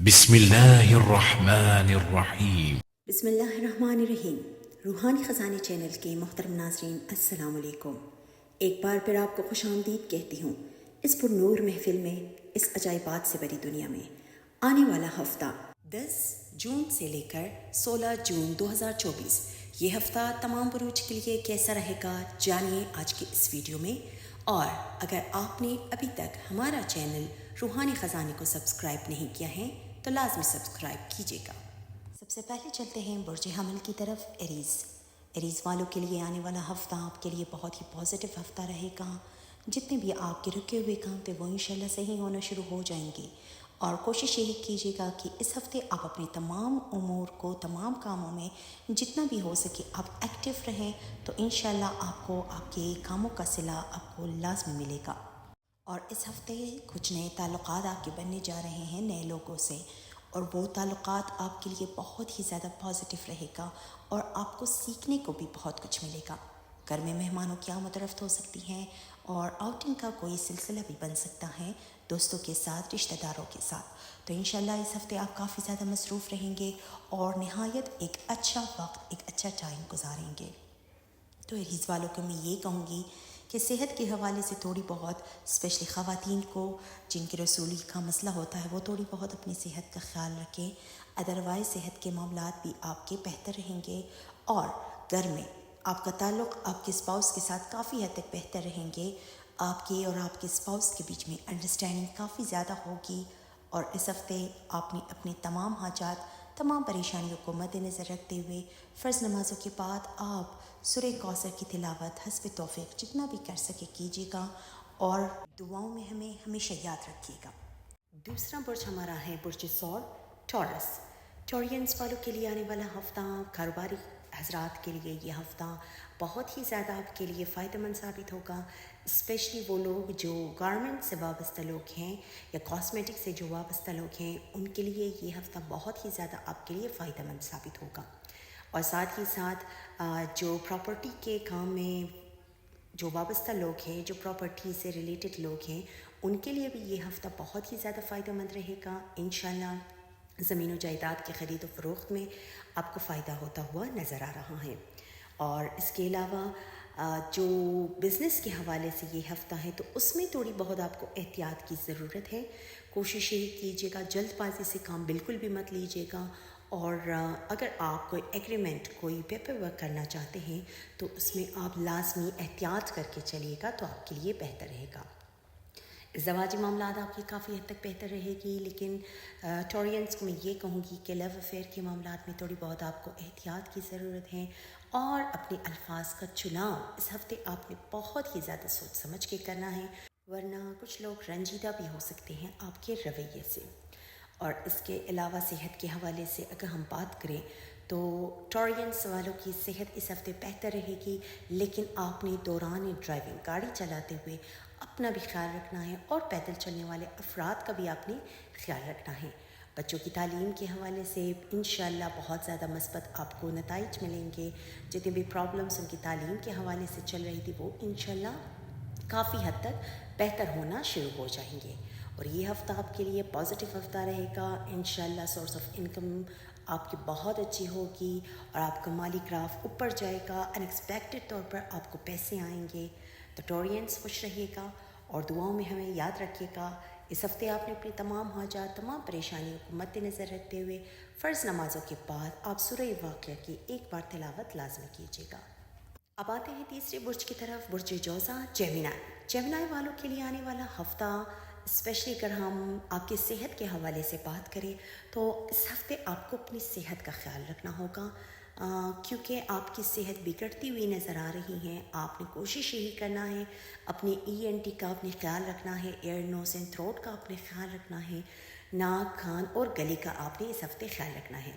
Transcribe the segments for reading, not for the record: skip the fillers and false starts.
بسم اللہ الرحمن الرحیم۔ بسم اللہ الرحمن الرحیم۔ روحانی خزانے چینل کے محترم ناظرین، السلام علیکم۔ ایک بار پھر آپ کو خوش آمدید کہتی ہوں اس پر نور محفل میں، اس عجائبات سے بھری دنیا میں۔ آنے والا ہفتہ 10 جون سے لے کر 16 جون 2024، یہ ہفتہ تمام بروج کے لیے کیسا رہے گا، جانیے آج کے اس ویڈیو میں۔ اور اگر آپ نے ابھی تک ہمارا چینل روحانی خزانے کو سبسکرائب نہیں کیا ہے تو لازمی سبسکرائب کیجیے گا۔ سب سے پہلے چلتے ہیں برج حمل کی طرف۔ ایریز والوں کے لیے آنے والا ہفتہ آپ کے لیے بہت ہی پازیٹیو ہفتہ رہے گا۔ جتنے بھی آپ کے رکے ہوئے کام تھے وہ انشاءاللہ صحیح ہونا شروع ہو جائیں گے، اور کوشش یہی کیجیے گا کہ اس ہفتے آپ اپنے تمام امور کو، تمام کاموں میں جتنا بھی ہو سکے آپ ایکٹیو رہیں، تو انشاءاللہ آپ کو آپ کے کاموں کا صلہ آپ کو لازمی ملے گا۔ اور اس ہفتے کچھ نئے تعلقات آپ کے بننے جا رہے ہیں نئے لوگوں سے، اور وہ تعلقات آپ کے لیے بہت ہی زیادہ پازیٹیو رہے گا، اور آپ کو سیکھنے کو بھی بہت کچھ ملے گا۔ گھر میں مہمانوں کی آمد و رفت ہو سکتی ہیں، اور آؤٹنگ کا کوئی سلسلہ بھی بن سکتا ہے دوستوں کے ساتھ، رشتہ داروں کے ساتھ۔ تو انشاءاللہ اس ہفتے آپ کافی زیادہ مصروف رہیں گے اور نہایت ایک اچھا وقت، ایک اچھا ٹائم گزاریں گے۔ تو ایریز والوں کو میں یہ کہوں گی کہ صحت کے حوالے سے تھوڑی بہت، اسپیشلی خواتین کو جن کے رسولی کا مسئلہ ہوتا ہے، وہ تھوڑی بہت اپنی صحت کا خیال رکھیں۔ ادروائز صحت کے معاملات بھی آپ کے بہتر رہیں گے، اور گھر میں آپ کا تعلق آپ کے اسپاؤس کے ساتھ کافی حد تک بہتر رہیں گے۔ آپ کے اور آپ کے اسپاؤس کے بیچ میں انڈرسٹینڈنگ کافی زیادہ ہوگی، اور اس ہفتے آپ نے اپنے تمام حاجات، تمام پریشانیوں کو مد نظر رکھتے ہوئے فرض نمازوں کے بعد آپ سورہ کوثر کی تلاوت حسب توفیق جتنا بھی کر سکے کیجیے گا، اور دعاؤں میں ہمیں ہمیشہ یاد رکھیے گا۔ دوسرا برج ہمارا ہے برج ثور، ٹورس۔ ٹورینس والوں کے لیے آنے والا ہفتہ، کاروباری حضرات کے لیے یہ ہفتہ بہت ہی زیادہ آپ کے لیے فائدہ مند ثابت ہوگا۔ اسپیشلی وہ لوگ جو گارمنٹ سے وابستہ لوگ ہیں یا کاسمیٹک سے جو وابستہ لوگ ہیں، ان کے لیے یہ ہفتہ بہت ہی زیادہ آپ کے لیے فائدہ مند ثابت ہوگا۔ اور ساتھ ہی ساتھ جو پراپرٹی کے کام میں جو وابستہ لوگ ہیں، جو پراپرٹی سے ریلیٹڈ لوگ ہیں، ان کے لیے بھی یہ ہفتہ بہت ہی زیادہ فائدہ مند رہے گا۔ انشاءاللہ زمین و جائیداد کی خرید و فروخت میں آپ کو فائدہ ہوتا ہوا نظر آ رہا ہے۔ اور اس کے علاوہ جو بزنس کے حوالے سے یہ ہفتہ ہے، تو اس میں تھوڑی بہت آپ کو احتیاط کی ضرورت ہے۔ کوشش یہی کیجیے گا، جلد بازی سے کام بالکل بھی مت لیجیے گا، اور اگر آپ کوئی ایگریمنٹ، کوئی پیپر ورک کرنا چاہتے ہیں تو اس میں آپ لازمی احتیاط کر کے چلیے گا، تو آپ کے لیے بہتر رہے گا۔ زواجی معاملات آپ کی کافی حد تک بہتر رہے گی، لیکن ٹورینس کو میں یہ کہوں گی کہ لو افیئر کے معاملات میں تھوڑی بہت آپ کو احتیاط کی ضرورت ہے، اور اپنے الفاظ کا چناؤ اس ہفتے آپ نے بہت ہی زیادہ سوچ سمجھ کے کرنا ہے، ورنہ کچھ لوگ رنجیدہ بھی ہو سکتے ہیں آپ کے رویے سے۔ اور اس کے علاوہ صحت کے حوالے سے اگر ہم بات کریں تو ٹورینس والوں کی صحت اس ہفتے بہتر رہے گی، لیکن آپ نے دوران ڈرائیونگ، گاڑی چلاتے ہوئے اپنا بھی خیال رکھنا ہے، اور پیدل چلنے والے افراد کا بھی آپ نے خیال رکھنا ہے۔ بچوں کی تعلیم کے حوالے سے انشاءاللہ بہت زیادہ مثبت آپ کو نتائج ملیں گے۔ جتنے بھی پرابلمس ان کی تعلیم کے حوالے سے چل رہی تھی، وہ انشاءاللہ کافی حد تک بہتر ہونا شروع ہو جائیں گے۔ اور یہ ہفتہ آپ کے لیے پازیٹیو ہفتہ رہے گا۔ انشاءاللہ سورس آف انکم آپ کی بہت اچھی ہوگی، اور آپ کا مالی گراف اوپر جائے گا، ان ایکسپیکٹڈ طور پر آپ کو پیسے آئیں گے۔ تو ٹورینس خوش رہیے گا، اور دعاؤں میں ہمیں یاد رکھیے گا۔ اس ہفتے آپ نے اپنی تمام حاجات، تمام پریشانیوں کو مد نظر رکھتے ہوئے فرض نمازوں کے بعد آپ سورہ واقعہ کی ایک بار تلاوت لازمی کیجیے گا۔ اب آتے ہیں تیسرے برج کی طرف، برج جوزا، جیمنائی والوں کے لیے آنے والا ہفتہ، اسپیشلی اگر ہم آپ کی صحت کے حوالے سے بات کریں تو اس ہفتے آپ کو اپنی صحت کا خیال رکھنا ہوگا، کیونکہ آپ کی صحت بگڑتی ہوئی نظر آ رہی ہے۔ آپ نے کوشش یہی کرنا ہے، اپنے ENT کا اپنے خیال رکھنا ہے، ایئر، نوز اینڈ تھروٹ کا اپنے خیال رکھنا ہے، ناک، کان اور گلے کا آپ نے اس ہفتے خیال رکھنا ہے۔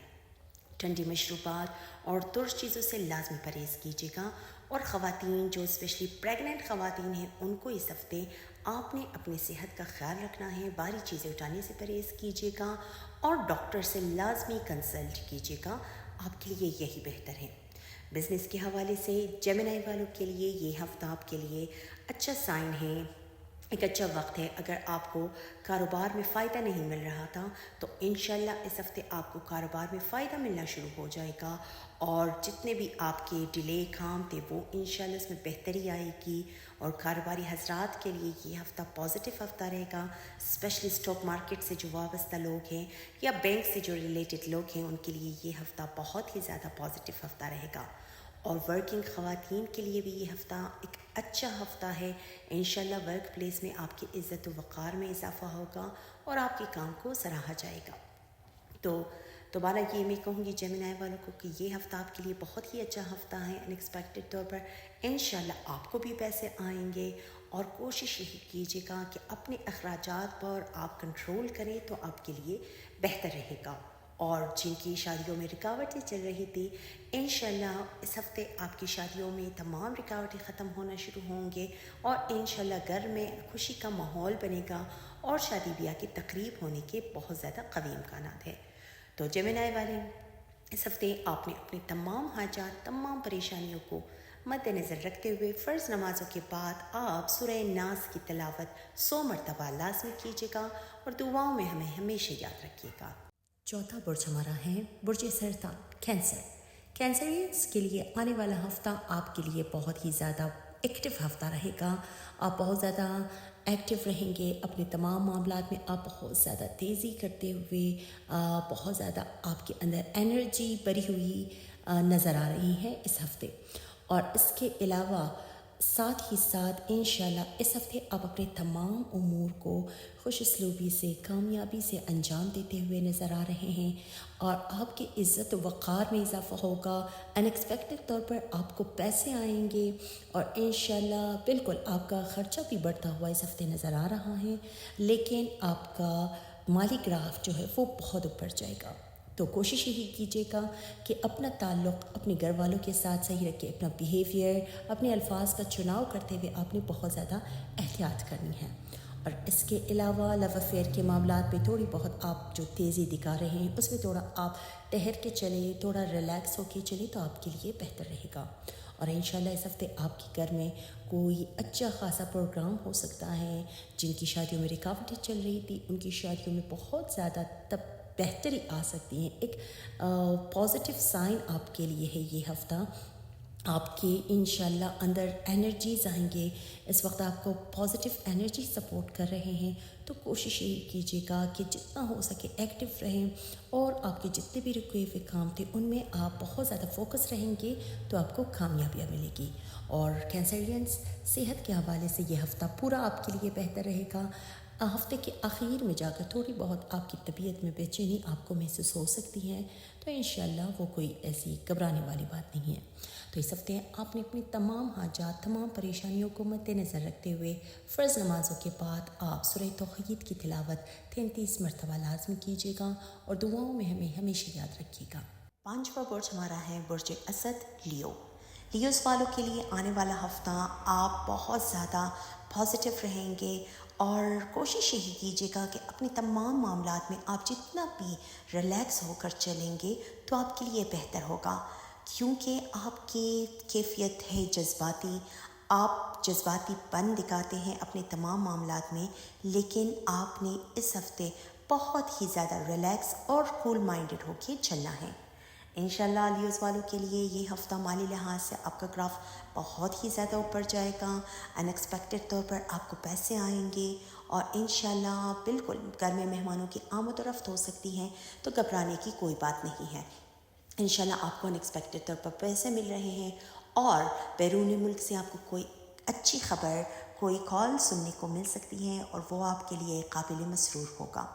ٹھنڈی مشروبات اور ترش چیزوں سے لازمی پرہیز کیجیے گا، اور خواتین جو اسپیشلی پریگننٹ خواتین ہیں، ان کو اس ہفتے آپ نے اپنی صحت کا خیال رکھنا ہے۔ بھاری چیزیں اٹھانے سے پرہیز کیجیے گا، اور ڈاکٹر سے لازمی کنسلٹ کیجیے گا، آپ کے لیے یہی بہتر ہے۔ بزنس کے حوالے سے جیمنائی والوں کے لیے یہ ہفتہ آپ کے لیے اچھا سائن ہے، ایک اچھا وقت ہے۔ اگر آپ کو کاروبار میں فائدہ نہیں مل رہا تھا تو انشاءاللہ اس ہفتے آپ کو کاروبار میں فائدہ ملنا شروع ہو جائے گا اور جتنے بھی آپ کے ڈیلے کام تھے وہ انشاءاللہ اس میں بہتری آئے گی اور کاروباری حضرات کے لیے یہ ہفتہ پازیٹیو ہفتہ رہے گا. اسپیشلی اسٹاک مارکیٹ سے جو وابستہ لوگ ہیں یا بینک سے جو ریلیٹڈ لوگ ہیں ان کے لیے یہ ہفتہ بہت ہی زیادہ پازیٹیو ہفتہ رہے گا. اور ورکنگ خواتین کے لیے بھی یہ ہفتہ ایک اچھا ہفتہ ہے. انشاءاللہ ورک پلیس میں آپ کی عزت و وقار میں اضافہ ہوگا اور آپ کے کام کو سراہا جائے گا. تو دوبارہ یہ میں کہوں گی جیمنائی والوں کو کہ یہ ہفتہ آپ کے لیے بہت ہی اچھا ہفتہ ہے. انیکسپیکٹڈ طور پر انشاءاللہ آپ کو بھی پیسے آئیں گے اور کوشش یہی کیجیے گا کہ اپنے اخراجات پر آپ کنٹرول کریں تو آپ کے لیے بہتر رہے گا. اور جن کی شادیوں میں رکاوٹیں چل رہی تھی انشاءاللہ اس ہفتے آپ کی شادیوں میں تمام رکاوٹیں ختم ہونا شروع ہوں گے اور انشاءاللہ گھر میں خوشی کا ماحول بنے گا اور شادی بیاہ کی تقریب ہونے کے بہت زیادہ قوی امکانات ہیں. تو جیمنائی والے اس ہفتے آپ نے اپنی تمام حاجات تمام پریشانیوں کو مد نظر رکھتے ہوئے فرض نمازوں کے بعد آپ سورہ ناس کی تلاوت 100 مرتبہ لازمی کیجیے گا اور دعاؤں میں ہمیں ہمیشہ یاد رکھیے گا. چوتھا برج ہمارا ہے برج سرطان کینسر. کینسریئنس کے لیے آنے والا ہفتہ آپ کے لیے بہت ہی زیادہ ایکٹیو ہفتہ رہے گا. آپ بہت زیادہ ایکٹیو رہیں گے اپنے تمام معاملات میں. آپ بہت زیادہ تیزی کرتے ہوئے بہت زیادہ آپ کے اندر انرجی بری ہوئی نظر آ رہی ہے اس ہفتے. اور اس کے علاوہ ساتھ ہی ساتھ انشاءاللہ اس ہفتے آپ اپنے تمام امور کو خوش اسلوبی سے کامیابی سے انجام دیتے ہوئے نظر آ رہے ہیں اور آپ کی عزت و وقار میں اضافہ ہوگا. انیکسپیکٹڈ طور پر آپ کو پیسے آئیں گے اور انشاءاللہ بالکل آپ کا خرچہ بھی بڑھتا ہوا اس ہفتے نظر آ رہا ہے لیکن آپ کا مالی گراف جو ہے وہ بہت اوپر جائے گا. تو کوشش یہی کیجیے گا کہ اپنا تعلق اپنے گھر والوں کے ساتھ صحیح رکھے. اپنا بیہیویئر اپنے الفاظ کا چناؤ کرتے ہوئے آپ نے بہت زیادہ احتیاط کرنی ہے. اور اس کے علاوہ لو افیئر کے معاملات میں تھوڑی بہت آپ جو تیزی دکھا رہے ہیں اس میں تھوڑا آپ ٹھہر کے چلیں تھوڑا ریلیکس ہو کے چلیں تو آپ کے لیے بہتر رہے گا. اور انشاءاللہ اس ہفتے آپ کے گھر میں کوئی اچھا خاصا پروگرام ہو سکتا ہے. جن کی شادیوں میں رکاوٹیں چل رہی تھی ان کی شادیوں میں بہت زیادہ بہتری آ سکتی ہیں. ایک پازیٹیو سائن آپ کے لیے ہے یہ ہفتہ. آپ کے انشاءاللہ اندر انرجیز آئیں گے. اس وقت آپ کو پازیٹیو انرجی سپورٹ کر رہے ہیں تو کوشش یہی کیجیے گا کہ جتنا ہو سکے ایکٹیو رہیں اور آپ کے جتنے بھی رکے ہوئے کام تھے ان میں آپ بہت زیادہ فوکس رہیں گے تو آپ کو کامیابیاں ملے گی. اور کینسرینس صحت کے حوالے سے یہ ہفتہ پورا آپ کے لیے بہتر رہے گا. ہفتے کے آخر میں جا کر تھوڑی بہت آپ کی طبیعت میں بے چینی آپ کو محسوس ہو سکتی ہے تو انشاءاللہ وہ کوئی ایسی گھبرانے والی بات نہیں ہے. تو اس ہفتے آپ نے اپنی تمام حاجات تمام پریشانیوں کو مد نظر رکھتے ہوئے فرض نمازوں کے بعد آپ سورہ توحید کی تلاوت 33 مرتبہ لازمی کیجیے گا اور دعاؤں میں ہمیں ہمیشہ یاد رکھیے گا. پانچواں برج ہمارا ہے برج اسد لیو. لیوز والوں کے لیے آنے والا ہفتہ آپ بہت زیادہ پازیٹیو رہیں گے اور کوشش یہی کیجیے گا کہ اپنے تمام معاملات میں آپ جتنا بھی ریلیکس ہو کر چلیں گے تو آپ کے لیے بہتر ہوگا. کیونکہ آپ کی کیفیت ہے جذباتی. آپ جذباتی پن دکھاتے ہیں اپنے تمام معاملات میں لیکن آپ نے اس ہفتے بہت ہی زیادہ ریلیکس اور کول مائنڈڈ ہو کے چلنا ہے. انشاءاللہ لیوز والوں کے لیے یہ ہفتہ مالی لحاظ سے آپ کا گراف بہت ہی زیادہ اوپر جائے گا. انیکسپیکٹڈ طور پر آپ کو پیسے آئیں گے اور انشاءاللہ بالکل گھر میں مہمانوں کی آمد و رفت ہو سکتی ہے تو گھبرانے کی کوئی بات نہیں ہے. انشاءاللہ آپ کو انیکسپیکٹڈ طور پر پیسے مل رہے ہیں اور بیرون ملک سے آپ کو کوئی اچھی خبر کوئی کال سننے کو مل سکتی ہے اور وہ آپ کے لیے قابل مسرور ہوگا.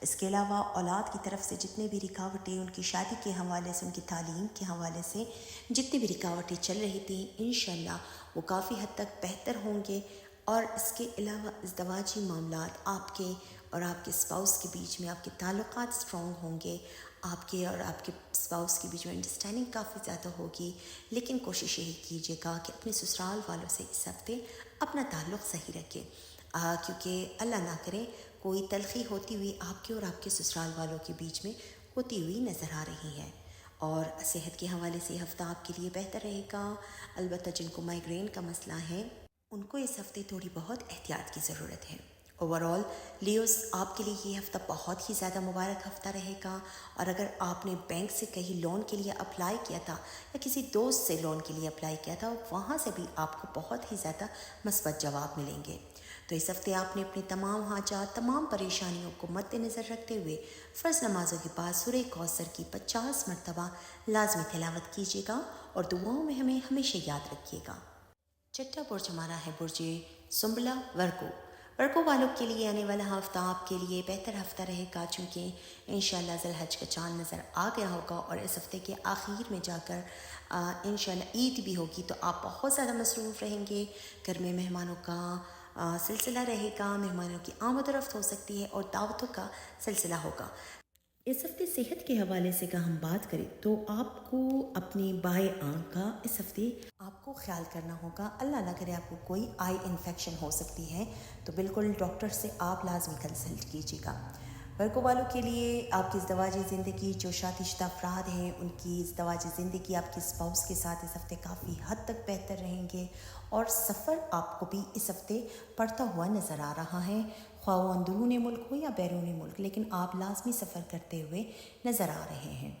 اس کے علاوہ اولاد کی طرف سے جتنے بھی رکاوٹیں ان کی شادی کے حوالے سے ان کی تعلیم کے حوالے سے جتنی بھی رکاوٹیں چل رہی تھیں انشاءاللہ وہ کافی حد تک بہتر ہوں گے. اور اس کے علاوہ ازدواجی معاملات آپ کے اور آپ کے اسپاؤس کے بیچ میں آپ کے تعلقات اسٹرانگ ہوں گے. آپ کے اور آپ کے اسپاؤس کے بیچ میں انڈرسٹینڈنگ کافی زیادہ ہوگی لیکن کوشش یہی کیجیے گا کہ اپنے سسرال والوں سے اس ہفتے اپنا تعلق صحیح رکھیں کیونکہ اللہ نہ کرے کوئی تلخی ہوتی ہوئی آپ کے اور آپ کے سسرال والوں کے بیچ میں ہوتی ہوئی نظر آ رہی ہے. اور صحت کے حوالے سے یہ ہفتہ آپ کے لیے بہتر رہے گا. البتہ جن کو مائیگرین کا مسئلہ ہے ان کو اس ہفتے تھوڑی بہت احتیاط کی ضرورت ہے. اوورآل لیوز آپ کے لیے یہ ہفتہ بہت ہی زیادہ مبارک ہفتہ رہے گا، اور اگر آپ نے بینک سے کہیں لون کے لیے اپلائی کیا تھا یا کسی دوست سے لون کے لیے اپلائی کیا تھا، وہاں سے بھی آپ کو بہت ہی زیادہ مثبت جواب ملیں گے۔ تو اس ہفتے آپ نے اپنی تمام حاجات، تمام پریشانیوں کو مد نظر رکھتے ہوئے فرض نمازوں کے بعد سورہ کوثر کی 50 مرتبہ لازمی تلاوت کیجیے گا اور دعاؤں میں ہمیں ہمیشہ یاد رکھیے گا۔ چھٹا برج ہمارا ہے برج سنبلہ ورگو والوں کے لیے آنے والا ہفتہ آپ کے لیے بہتر ہفتہ رہے گا، چونکہ انشاءاللہ ذی الحج کا چاند نظر آ گیا ہوگا اور اس ہفتے کے آخر میں جا کر انشاءاللہ عید بھی ہوگی، تو آپ بہت زیادہ مصروف رہیں گے۔ گھر میں مہمانوں کا سلسلہ رہے گا، مہمانوں کی آمد و رفت ہو سکتی ہے اور دعوتوں کا سلسلہ ہوگا۔ اس ہفتے صحت کے حوالے سے اگر ہم بات کریں تو آپ کو اپنی بائیں آنکھ کا اس ہفتے آپ کو خیال کرنا ہوگا۔ اللہ نہ کرے آپ کو کوئی آئی انفیکشن ہو سکتی ہے، تو بالکل ڈاکٹر سے آپ لازمی کنسلٹ کیجیے گا۔ ورگو والوں کے لیے آپ کی ازدواجی زندگی، جو شادی شدہ افراد ہیں ان کی ازدواجی زندگی آپ کے اسپاؤس کے ساتھ اس ہفتے کافی حد تک بہتر رہیں گے، اور سفر آپ کو بھی اس ہفتے پڑتا ہوا نظر آ رہا ہے، خواہ وہ اندرون ملک ہو یا بیرون ملک، لیکن آپ لازمی سفر کرتے ہوئے نظر آ رہے ہیں۔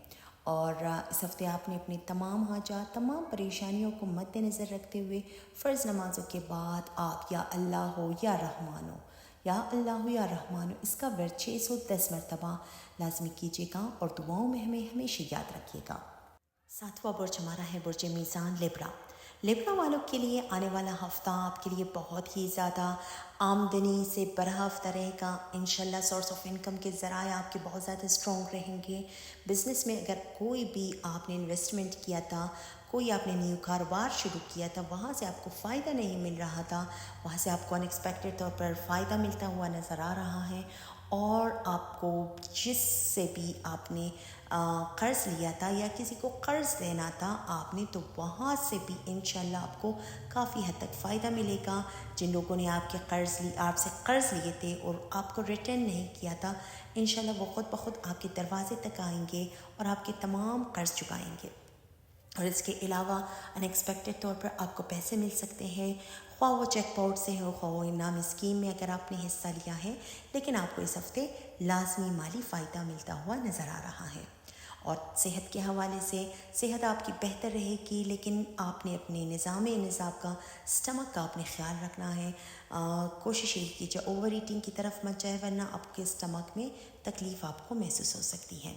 اور اس ہفتے آپ نے اپنی تمام حاجات، تمام پریشانیوں کو مد نظر رکھتے ہوئے فرض نمازوں کے بعد آپ یا اللہ ہو یا رحمان ہو، یا اللہ ہو یا رحمان ہو، اس کا ورد 610 مرتبہ لازمی کیجیے گا اور دعاؤں میں ہمیں ہمیشہ یاد رکھیے گا۔ ساتواں برج ہمارا ہے برج میزان لیبرا والوں کے لیے آنے والا ہفتہ آپ کے لیے بہت ہی زیادہ آمدنی سے بھرا ہفتہ رہے گا۔ انشاءاللہ سورس آف انکم کے ذرائع آپ کے بہت زیادہ اسٹرانگ رہیں گے۔ بزنس میں اگر کوئی بھی آپ نے انویسٹمنٹ کیا تھا، کوئی آپ نے نیو کاروبار شروع کیا تھا، وہاں سے آپ کو فائدہ نہیں مل رہا تھا، وہاں سے آپ کو ان ایکسپیکٹڈ طور پر فائدہ ملتا ہوا نظر آ رہا ہے، اور آپ کو جس سے بھی آپ نے قرض لیا تھا یا کسی کو قرض لینا تھا آپ نے، تو وہاں سے بھی انشاءاللہ آپ کو کافی حد تک فائدہ ملے گا۔ جن لوگوں نے آپ سے قرض لیے تھے اور آپ کو ریٹرن نہیں کیا تھا، انشاءاللہ وہ خود بخود آپ کے دروازے تک آئیں گے اور آپ کے تمام قرض چکائیں گے۔ اور اس کے علاوہ ان ایکسپیکٹڈ طور پر آپ کو پیسے مل سکتے ہیں، خواہ وہ چیک پاؤٹ سے ہو، خواہ وہ انعامی اسکیم میں اگر آپ نے حصہ لیا ہے، لیکن آپ کو اس ہفتے لازمی مالی فائدہ ملتا ہوا نظر آ رہا ہے۔ اور صحت کے حوالے سے صحت آپ کی بہتر رہے گی، لیکن آپ نے اپنے نظام کا، سٹمک کا اپنے خیال رکھنا ہے۔ کوشش یہ کیجیے اوور ایٹنگ کی طرف مت جائے، ورنہ آپ کے سٹمک میں تکلیف آپ کو محسوس ہو سکتی ہے۔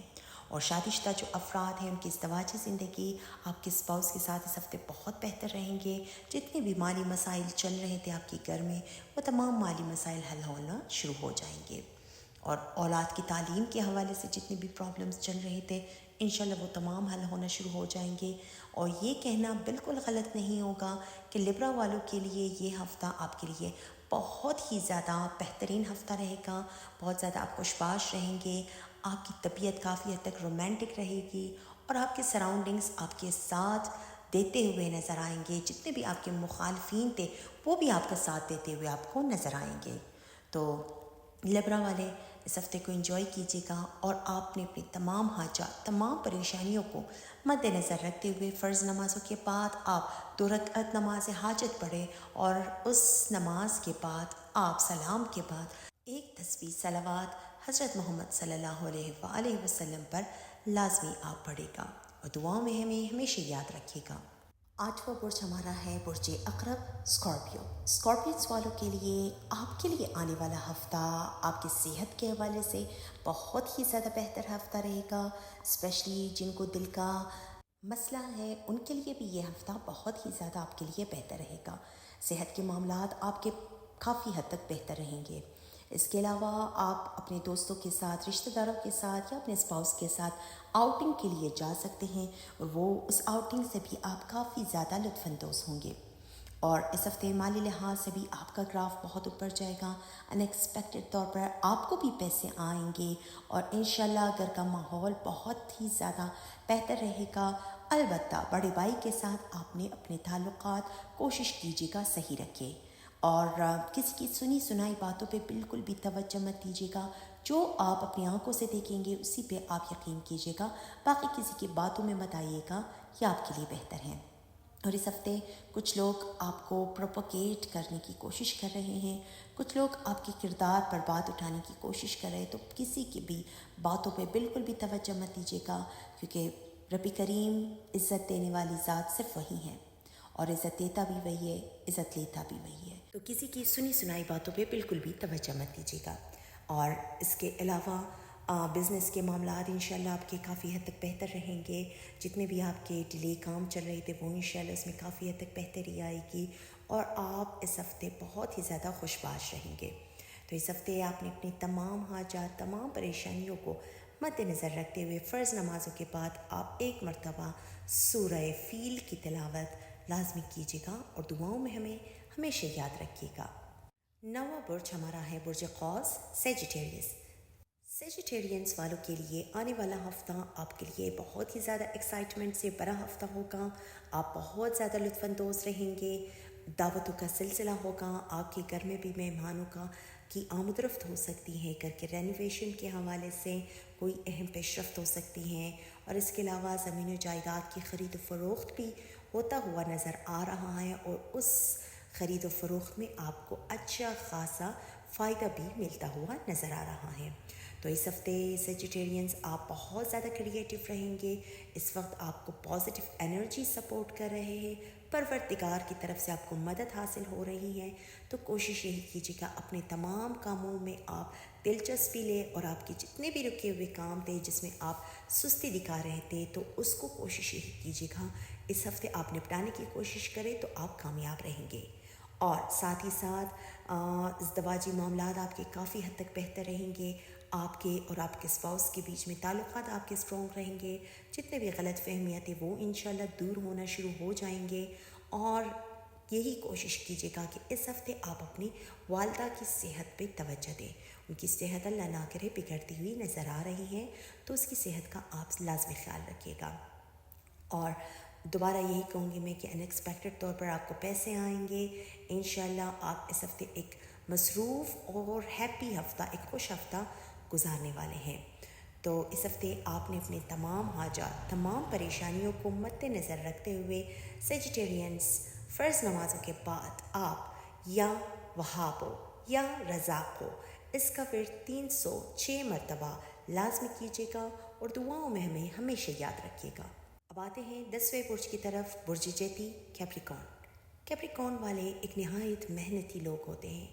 اور شادی شدہ جو افراد ہیں ان کی ازدواجی زندگی آپ کے اسپاؤس کے ساتھ اس ہفتے بہت بہتر رہیں گے۔ جتنے بھی مالی مسائل چل رہے تھے آپ کے گھر میں، وہ تمام مالی مسائل حل ہونا شروع ہو جائیں گے۔ اور اولاد کی تعلیم کے حوالے سے جتنے بھی پرابلمز چل رہے تھے، انشاءاللہ وہ تمام حل ہونا شروع ہو جائیں گے۔ اور یہ کہنا بالکل غلط نہیں ہوگا کہ لیبرا والوں کے لیے یہ ہفتہ آپ کے لیے بہت ہی زیادہ بہترین ہفتہ رہے گا، بہت زیادہ آپ خوشباش رہیں گے، آپ کی طبیعت کافی حد تک رومانٹک رہے گی، اور آپ کے سراؤنڈنگز آپ کے ساتھ دیتے ہوئے نظر آئیں گے۔ جتنے بھی آپ کے مخالفین تھے وہ بھی آپ کا ساتھ دیتے ہوئے آپ کو نظر آئیں گے۔ تو لیبرا والے اس ہفتے کو انجوائے کیجیے گا، اور آپ نے اپنی تمام حاجات، تمام پریشانیوں کو مد نظر رکھتے ہوئے فرض نمازوں کے بعد آپ 2 رکعت نماز حاجت پڑھیں، اور اس نماز کے بعد آپ سلام کے بعد ایک تسبیح صلوات حضرت محمد صلی اللہ علیہ وآلہ وسلم پر لازمی آپ پڑھے گا، اور دعاؤں میں ہمیں ہمیشہ یاد رکھے گا۔ 8واں برج ہمارا ہے برج عقرب اسکارپیوز والوں کے لیے آپ کے لیے آنے والا ہفتہ آپ کی صحت کے حوالے سے بہت ہی زیادہ بہتر ہفتہ رہے گا۔ اسپیشلی جن کو دل کا مسئلہ ہے ان کے لیے بھی یہ ہفتہ بہت ہی زیادہ آپ کے لیے بہتر رہے گا۔ صحت کے معاملات آپ کے کافی حد تک بہتر رہیں گے۔ اس کے علاوہ آپ اپنے دوستوں کے ساتھ، رشتہ داروں کے ساتھ یا اپنے اسپاؤس کے ساتھ آؤٹنگ کے لیے جا سکتے ہیں، اور وہ اس آؤٹنگ سے بھی آپ کافی زیادہ لطف اندوز ہوں گے۔ اور اس ہفتے مالی لحاظ سے بھی آپ کا گراف بہت اوپر جائے گا، ان ایکسپیکٹڈ طور پر آپ کو بھی پیسے آئیں گے، اور انشاءاللہ گھر کا ماحول بہت ہی زیادہ بہتر رہے گا۔ البتہ بڑے بھائی کے ساتھ آپ نے اپنے تعلقات کوشش کیجیے گا صحیح رکھے، اور کسی کی سنی سنائی باتوں پہ بالکل بھی توجہ مت دیجیے گا۔ جو آپ اپنی آنکھوں سے دیکھیں گے اسی پہ آپ یقین کیجیے گا، باقی کسی کی باتوں میں مت آئیے گا، یہ آپ کے لیے بہتر ہے۔ اور اس ہفتے کچھ لوگ آپ کو پروپوگیٹ کرنے کی کوشش کر رہے ہیں، کچھ لوگ آپ کے کردار پر بات اٹھانے کی کوشش کر رہے ہیں، تو کسی کی بھی باتوں پہ بالکل بھی توجہ مت دیجیے گا، کیونکہ ربی کریم عزت دینے والی ذات صرف وہی ہے، اور عزت دیتا بھی وہی ہے، عزت لیتا بھی وہی ہے، تو کسی کی سنی سنائی باتوں پہ بالکل بھی توجہ مت دیجیے گا۔ اور اس کے علاوہ بزنس کے معاملات انشاءاللہ آپ کے کافی حد تک بہتر رہیں گے، جتنے بھی آپ کے ڈیلے کام چل رہے تھے وہ انشاءاللہ اس میں کافی حد تک بہتری آئے گی، اور آپ اس ہفتے بہت ہی زیادہ خوش باش رہیں گے۔ تو اس ہفتے آپ نے اپنی تمام حاجات، تمام پریشانیوں کو مد نظر رکھتے ہوئے فرض نمازوں کے بعد آپ ایک مرتبہ سورہ فیل کی تلاوت لازمی کیجیے گا، اور دعاؤں میں ہمیں ہمیشہ یاد رکھیے گا۔ نواں برج ہمارا ہے برج قوس، سیجیٹیریس۔ سیجیٹیرینس والوں کے لیے آنے والا ہفتہ آپ کے لیے بہت ہی زیادہ ایکسائٹمنٹ سے بڑا ہفتہ ہوگا، آپ بہت زیادہ لطف اندوز رہیں گے، دعوتوں کا سلسلہ ہوگا، آپ کے گھر میں بھی مہمانوں کی آمد و رفت ہو سکتی ہے، گھر کے رینوویشن کے حوالے سے کوئی اہم پیش رفت ہو سکتی ہیں، اور اس کے علاوہ زمین و جائیداد کی خرید و فروخت بھی ہوتا ہوا نظر آ رہا ہے، اور اس خرید و فروخت میں آپ کو اچھا خاصا فائدہ بھی ملتا ہوا نظر آ رہا ہے۔ تو اس ہفتے سیجیٹیرینس آپ بہت زیادہ کریٹیو رہیں گے، اس وقت آپ کو پازیٹیو انرجی سپورٹ کر رہے ہیں، پروردگار کی طرف سے آپ کو مدد حاصل ہو رہی ہے، تو کوشش یہی کیجیے گا اپنے تمام کاموں میں آپ دلچسپی لیں، اور آپ کے جتنے بھی رکے ہوئے کام تھے جس میں آپ سستی دکھا رہے تھے تو اس کو کوشش یہی کیجیے گا اس ہفتے آپ نپٹانے کی کوشش کریں تو آپ کامیاب رہیں گے۔ اور ساتھ ہی ساتھ ازدواجی معاملات آپ کے کافی حد تک بہتر رہیں گے، آپ کے اور آپ کے اسپاؤس کے بیچ میں تعلقات آپ کے اسٹرانگ رہیں گے، جتنے بھی غلط فہمیاں تھیں وہ انشاءاللہ دور ہونا شروع ہو جائیں گے، اور یہی کوشش کیجیے گا کہ اس ہفتے آپ اپنی والدہ کی صحت پہ توجہ دیں، ان کی صحت اللہ نہ کرے بگڑتی ہوئی نظر آ رہی ہے، تو اس کی صحت کا آپ لازمی خیال رکھیے گا۔ اور دوبارہ یہی کہوں گی میں کہ ان ایکسپیکٹڈ طور پر آپ کو پیسے آئیں گے، انشاءاللہ آپ اس ہفتے ایک مصروف اور ہیپی ہفتہ، ایک خوش ہفتہ گزارنے والے ہیں۔ تو اس ہفتے آپ نے اپنے تمام حاجات، تمام پریشانیوں کو مد نظر رکھتے ہوئے سیجیٹیرینس فرض نمازوں کے بعد آپ یا وہاب ہو یا رزاق ہو، اس کا ورد 306 مرتبہ لازمی کیجیے گا، اور دعاؤں میں ہمیں ہمیشہ یاد رکھیے گا۔ اب آتے ہیں 10ویں برج کی طرف، برج جیتی، کیپریکارن۔ کیپریکارن والے ایک نہایت محنتی لوگ ہوتے ہیں،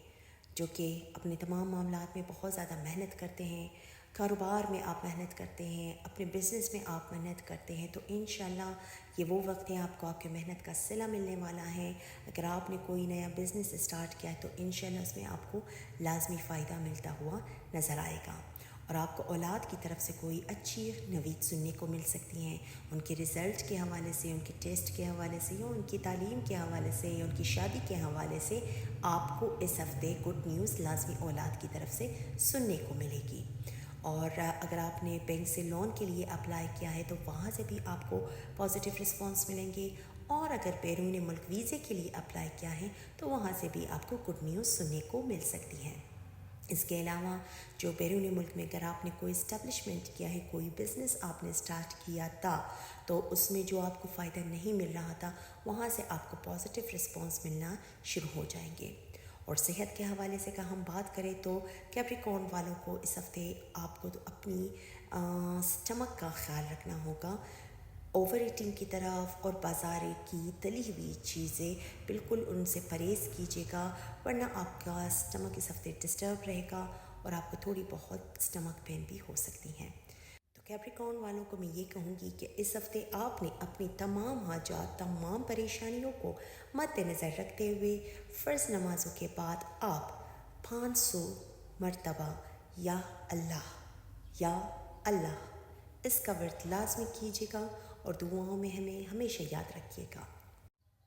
جو کہ اپنے تمام معاملات میں بہت زیادہ محنت کرتے ہیں، کاروبار میں آپ محنت کرتے ہیں، اپنے بزنس میں آپ محنت کرتے ہیں، تو انشاءاللہ یہ وہ وقت ہے آپ کو آپ کے محنت کا صلہ ملنے والا ہے۔ اگر آپ نے کوئی نیا بزنس اسٹارٹ کیا ہے تو انشاءاللہ اس میں آپ کو لازمی فائدہ ملتا ہوا نظر آئے گا، اور آپ کو اولاد کی طرف سے کوئی اچھی نوید سننے کو مل سکتی ہیں، ان کے رزلٹ کے حوالے سے، ان کے ٹیسٹ کے حوالے سے، یا ان کی تعلیم کے حوالے سے، یا ان کی شادی کے حوالے سے آپ کو اس ہفتے گڈ نیوز لازمی اولاد کی طرف سے سننے کو ملے گی۔ اور اگر آپ نے بینک سے لون کے لیے اپلائی کیا ہے تو وہاں سے بھی آپ کو پازیٹیو رسپانس ملیں گے، اور اگر بیرون ملک ویزے کے لیے اپلائی کیا ہے تو وہاں سے بھی آپ کو گڈ نیوز سننے کو مل سکتی ہے۔ اس کے علاوہ جو بیرون ملک میں اگر آپ نے کوئی اسٹیبلشمنٹ کیا ہے، کوئی بزنس آپ نے اسٹارٹ کیا تھا تو اس میں جو آپ کو فائدہ نہیں مل رہا تھا، وہاں سے آپ کو پازیٹیو رسپانس ملنا شروع ہو جائیں گے۔ اور صحت کے حوالے سے اگر ہم بات کریں تو کیپریکارن والوں کو اس ہفتے آپ کو تو اپنی اسٹمک کا خیال رکھنا ہوگا، اوور ایٹنگ کی طرف اور بازار کی تلی ہوئی چیزیں بالکل ان سے پرہیز کیجیے گا، ورنہ آپ کا اسٹمک اس ہفتے ڈسٹرب رہے گا اور آپ کو تھوڑی بہت اسٹمک پین بھی ہو سکتی ہیں۔ تو کیپریکارن والوں کو میں یہ کہوں گی کہ اس ہفتے آپ نے اپنی تمام حاجات، تمام پریشانیوں کو مد نظر رکھتے ہوئے فرض نمازوں کے بعد آپ 500 مرتبہ یا اللہ اس کا ورد لازمی کیجیے گا، اور دعاؤں میں ہمیں ہمیشہ یاد رکھیے گا۔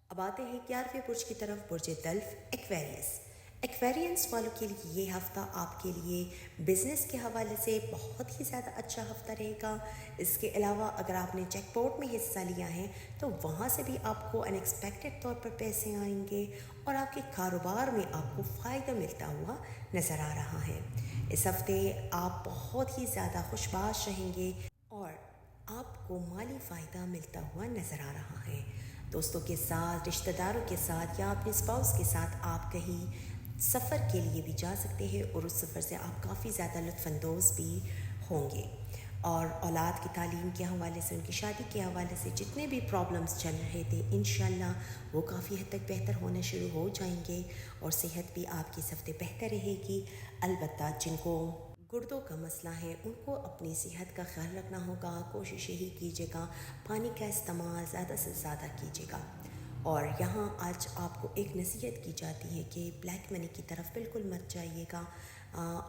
اب آتے ہیں 11ویں برج کی طرف، برج دلف، ایکویریس۔ ایکویرینس والوں کے لیے یہ ہفتہ آپ کے لیے بزنس کے حوالے سے بہت ہی زیادہ اچھا ہفتہ رہے گا۔ اس کے علاوہ اگر آپ نے جیک پاٹ میں حصہ لیا ہے تو وہاں سے بھی آپ کو ان ایکسپیکٹڈ طور پر پیسے آئیں گے، اور آپ کے کاروبار میں آپ کو فائدہ ملتا ہوا نظر آ رہا ہے۔ اس ہفتے آپ بہت ہی زیادہ خوش باش رہیں گے، اور آپ کو مالی فائدہ ملتا ہوا نظر آ رہا ہے۔ دوستوں کے ساتھ، رشتہ داروں کے ساتھ یا اپنے اسپاؤس کے ساتھ آپ کہیں سفر کے لیے بھی جا سکتے ہیں اور اس سفر سے آپ کافی زیادہ لطف اندوز بھی ہوں گے۔ اور اولاد کی تعلیم کے حوالے سے، ان کی شادی کے حوالے سے جتنے بھی پرابلمز چل رہے تھے انشاءاللہ وہ کافی حد تک بہتر ہونا شروع ہو جائیں گے اور صحت بھی آپ کی اس ہفتے بہتر رہے گی۔ البتہ جن کو گردوں کا مسئلہ ہے ان کو اپنی صحت کا خیال رکھنا ہوگا۔ کوشش یہی کیجیے گا پانی کا استعمال زیادہ سے زیادہ کیجیے گا۔ اور یہاں آج آپ کو ایک نصیحت کی جاتی ہے کہ بلیک منی کی طرف بالکل مت جائیے گا۔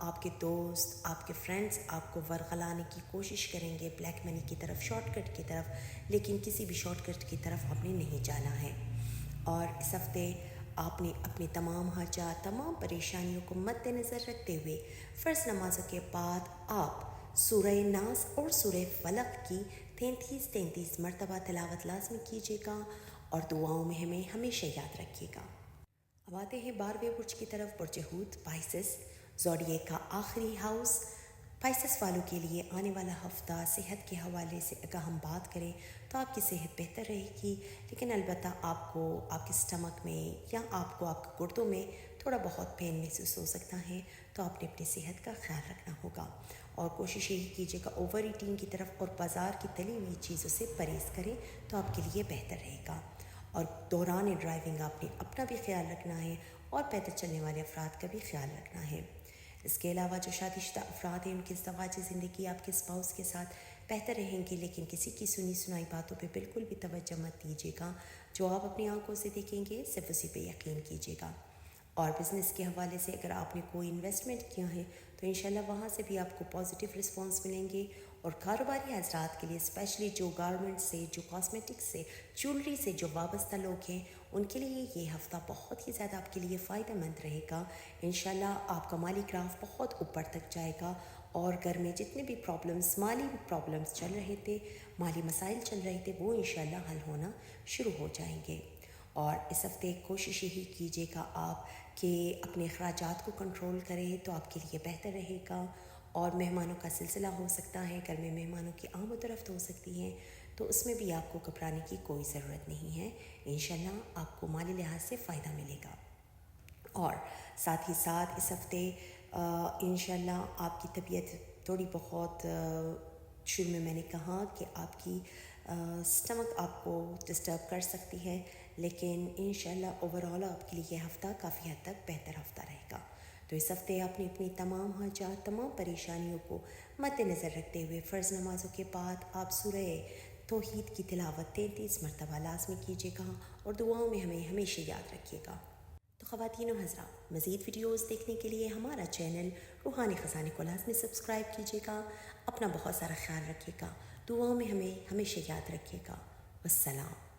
آپ کے دوست، آپ کے فرینڈز آپ کو ورغلانے کی کوشش کریں گے بلیک منی کی طرف، شارٹ کٹ کی طرف، لیکن کسی بھی شارٹ کٹ کی طرف آپ نے نہیں جانا ہے۔ اور اس ہفتے آپ نے اپنی تمام حاجات، تمام پریشانیوں کو مد نظر رکھتے ہوئے فرض نمازوں کے بعد آپ سورہ ناس اور سورہ فلق کی 33 مرتبہ تلاوت لازمی کیجیے گا اور دعاؤں میں ہمیں ہمیشہ یاد رکھیے گا۔ اب آتے ہیں 12ویں برج کی طرف، برج حوت پائسس، زوڈیک کا آخری ہاؤس۔ پائسس والوں کے لیے آنے والا ہفتہ صحت کے حوالے سے اگر ہم بات کریں تو آپ کی صحت بہتر رہے گی، لیکن البتہ آپ کو آپ کے اسٹمک میں یا آپ کو آپ کے گردوں میں تھوڑا بہت پین محسوس ہو سکتا ہے، تو آپ نے اپنی صحت کا خیال رکھنا ہوگا اور کوشش یہی کیجیے گا اوور ایٹنگ کی طرف اور بازار کی تلی ہوئی چیزوں سے پرہیز کریں تو آپ کے لیے بہتر رہے گا۔ اور دوران ڈرائیونگ آپ نے اپنا بھی خیال رکھنا ہے اور پیدل چلنے والے افراد کا بھی خیال رکھنا ہے۔ اس کے علاوہ جو شادی شدہ افراد ہیں ان کی ازدواجی زندگی آپ کے اسپاؤس کے ساتھ بہتر رہیں گی، لیکن کسی کی سنی سنائی باتوں پہ بالکل بھی توجہ مت دیجیے گا۔ جو آپ اپنی آنکھوں سے دیکھیں گے صرف اسی پہ یقین کیجیے گا۔ اور بزنس کے حوالے سے اگر آپ نے کوئی انویسٹمنٹ کیا ہے تو انشاءاللہ وہاں سے بھی آپ کو پازیٹیو رسپانس ملیں گے۔ اور کاروباری حضرات کے لیے اسپیشلی جو گارمنٹ سے، جو کاسمیٹکس سے، جولری سے جو وابستہ لوگ ہیں ان کے لیے یہ ہفتہ بہت ہی زیادہ آپ کے لیے فائدہ مند رہے گا۔ انشاءاللہ آپ کا مالی گراف بہت اوپر تک جائے گا اور گھر میں جتنے بھی مالی پرابلمس چل رہے تھے، مالی مسائل چل رہے تھے، وہ انشاءاللہ حل ہونا شروع ہو جائیں گے۔ اور اس ہفتے کوشش یہی کیجیے گا آپ کہ اپنے اخراجات کو کنٹرول کریں تو آپ کے لیے بہتر رہے گا۔ اور مہمانوں کا سلسلہ ہو سکتا ہے، گھر میں مہمانوں کی آمد و رفت ہو سکتی ہیں، تو اس میں بھی آپ کو گھبرانے کی کوئی ضرورت نہیں ہے۔ انشاءاللہ آپ کو مالی لحاظ سے فائدہ ملے گا۔ اور ساتھ ہی ساتھ اس ہفتے انشاءاللہ آپ کی طبیعت تھوڑی بہت، شروع میں نے کہا کہ آپ کی سٹمک آپ کو ڈسٹرب کر سکتی ہے، لیکن انشاءاللہ اوورآل آپ کے لیے یہ ہفتہ کافی حد تک بہتر ہفتہ رہے گا۔ تو اس ہفتے آپ نے اپنی تمام حاجات، تمام پریشانیوں کو مد نظر رکھتے ہوئے فرض نمازوں کے بعد آپ سورہ توحید کی تلاوت 33 مرتبہ لازمی کیجیے گا اور دعاؤں میں ہمیں ہمیشہ یاد رکھیے گا۔ تو خواتین و حضرات، مزید ویڈیوز دیکھنے کے لیے ہمارا چینل روحانی خزانے کو لازمی سبسکرائب کیجیے گا۔ اپنا بہت سارا خیال رکھیے گا، دعاؤں میں ہمیں ہمیشہ یاد رکھیے گا۔ والسلام۔